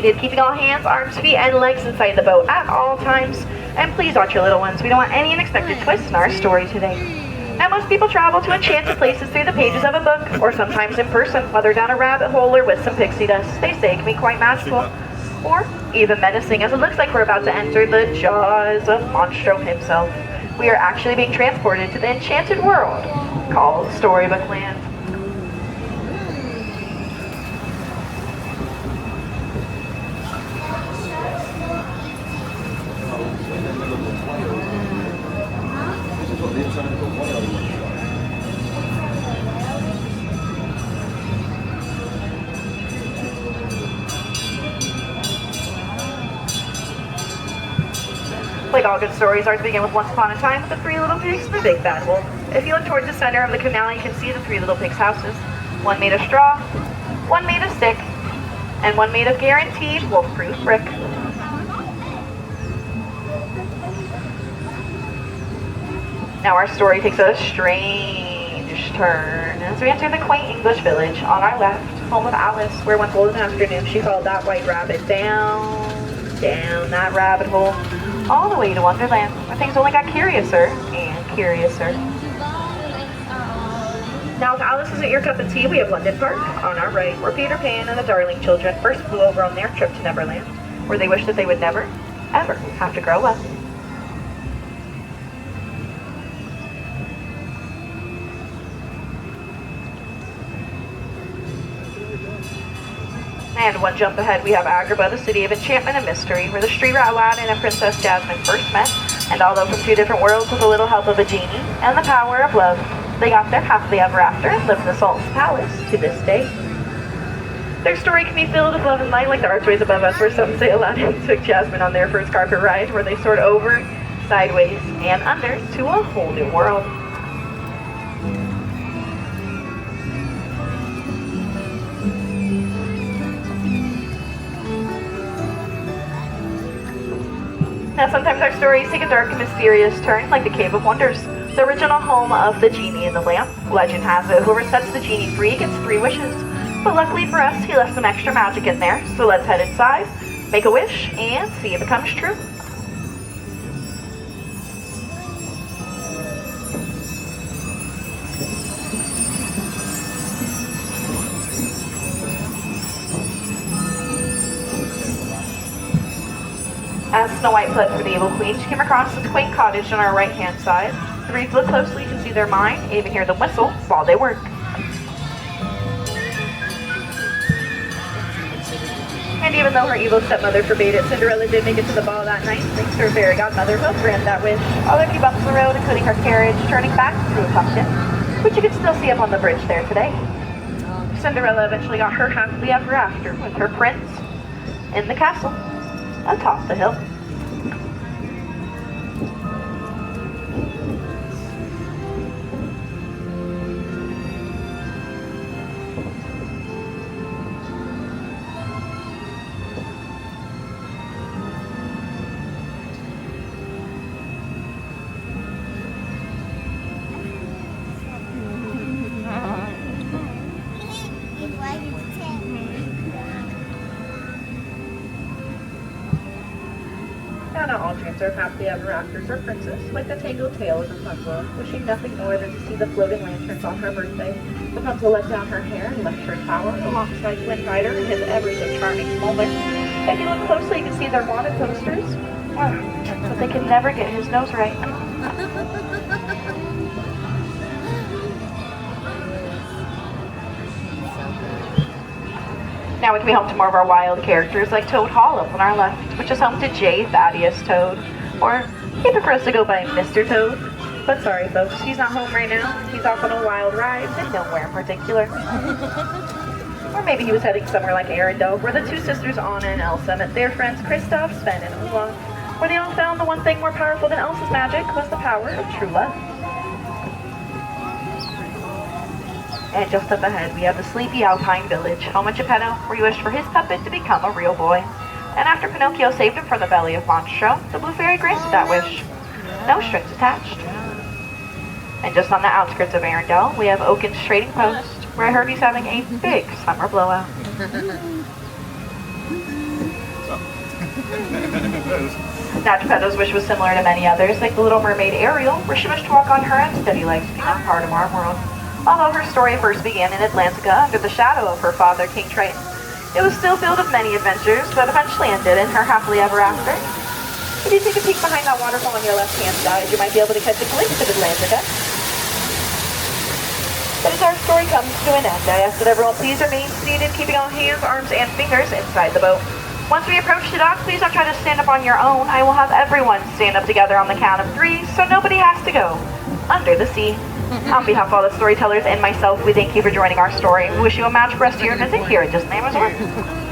needed, keeping all hands, arms, feet, and legs inside the boat at all times. And please watch your little ones. We don't want any unexpected twists in our story today. Now, most people travel to enchanted places through the pages of a book, or sometimes in person, whether down a rabbit hole or with some pixie dust. They say it can be quite magical, or even menacing, as it looks like we're about to enter the jaws of Monstro himself. We are actually being transported to the enchanted world called Storybook Land. Like all good stories, ours begin with once upon a time with the three little pigs and the big bad wolf. If you look towards the center of the canal, you can see the three little pigs' houses. One made of straw, one made of stick, and one made of guaranteed wolf-proof brick. Now our story takes a strange turn as we enter the quaint English village. On our left, home of Alice, where one golden afternoon she followed that white rabbit down that rabbit hole, all the way to Wonderland, where things only got curiouser and curiouser. Now, if Alice isn't your cup of tea, we have London Park on our right, where Peter Pan and the Darling children first flew over on their trip to Neverland, where they wished that they would never, ever have to grow up. And one jump ahead, we have Agrabah, the city of enchantment and mystery, where the street rat Aladdin and Princess Jasmine first met, and although from two different worlds with a little help of a genie and the power of love, they got there happily ever after and lived in the Sultan's palace to this day. Their story can be filled with love and light, like the archways above us, where some say Aladdin took Jasmine on their first carpet ride, where they soared over, sideways, and under to a whole new world. Now, sometimes our stories take a dark and mysterious turn, like the Cave of Wonders, the original home of the genie in the lamp. Legend has it, whoever sets the genie free gets 3 wishes. But luckily for us, he left some extra magic in there, so let's head inside, make a wish, and see if it comes true. As Snow White fled for the evil queen, she came across this quaint cottage on our right-hand side. If you look closely, you can see their mine, and even hear them whistle while they work. And even though her evil stepmother forbade it, Cinderella did make it to the ball that night, thanks to her fairy godmother who granted that wish. Although a few bumps in the road, including her carriage turning back through a pumpkin, which you can still see up on the bridge there today. Cinderella eventually got her happily ever after with her prince in the castle atop the hill. Now, not all dreams are happily ever after for Princess, like the tangled tale of Rapunzel, wishing nothing more than to see the floating lanterns on her birthday. Rapunzel let down her hair and left her tower alongside Flynn Rider and his ever so charming Smolder. If you look closely, you can see their wanted posters, but they can never get his nose right. Now we can be home to more of our wild characters, like Toad Hall up on our left, which is home to J. Thaddeus Toad, or he prefers to go by Mr. Toad. But sorry folks, he's not home right now. He's off on a wild ride and nowhere in particular. Or maybe he was heading somewhere like Arendelle, where the two sisters Anna and Elsa met their friends Kristoff, Sven, and Olaf, where they all found the one thing more powerful than Elsa's magic was the power of true love. And just up ahead, we have the sleepy Alpine village, home of Geppetto, where he wished for his puppet to become a real boy. And after Pinocchio saved him from the belly of Monstro, the Blue Fairy granted that wish. No strings attached. And just on the outskirts of Arendelle, we have Oaken's Trading Post, where I heard he's having a big summer blowout. Now Geppetto's wish was similar to many others, like the Little Mermaid Ariel, where she wished to walk on her unsteady legs, become part of our world. Although her story first began in Atlantica under the shadow of her father, King Triton, it was still filled with many adventures, but eventually ended in her happily ever after. If you take a peek behind that waterfall on your left-hand side, you might be able to catch a glimpse of Atlantica. But as our story comes to an end, I ask that everyone please remain seated, keeping all hands, arms, and fingers inside the boat. Once we approach the dock, please don't try to stand up on your own. I will have everyone stand up together on the count of 3, so nobody has to go under the sea. On behalf of all the storytellers and myself, we thank you for joining our story. We wish you a magical rest of your visit here at Disneyland Resort.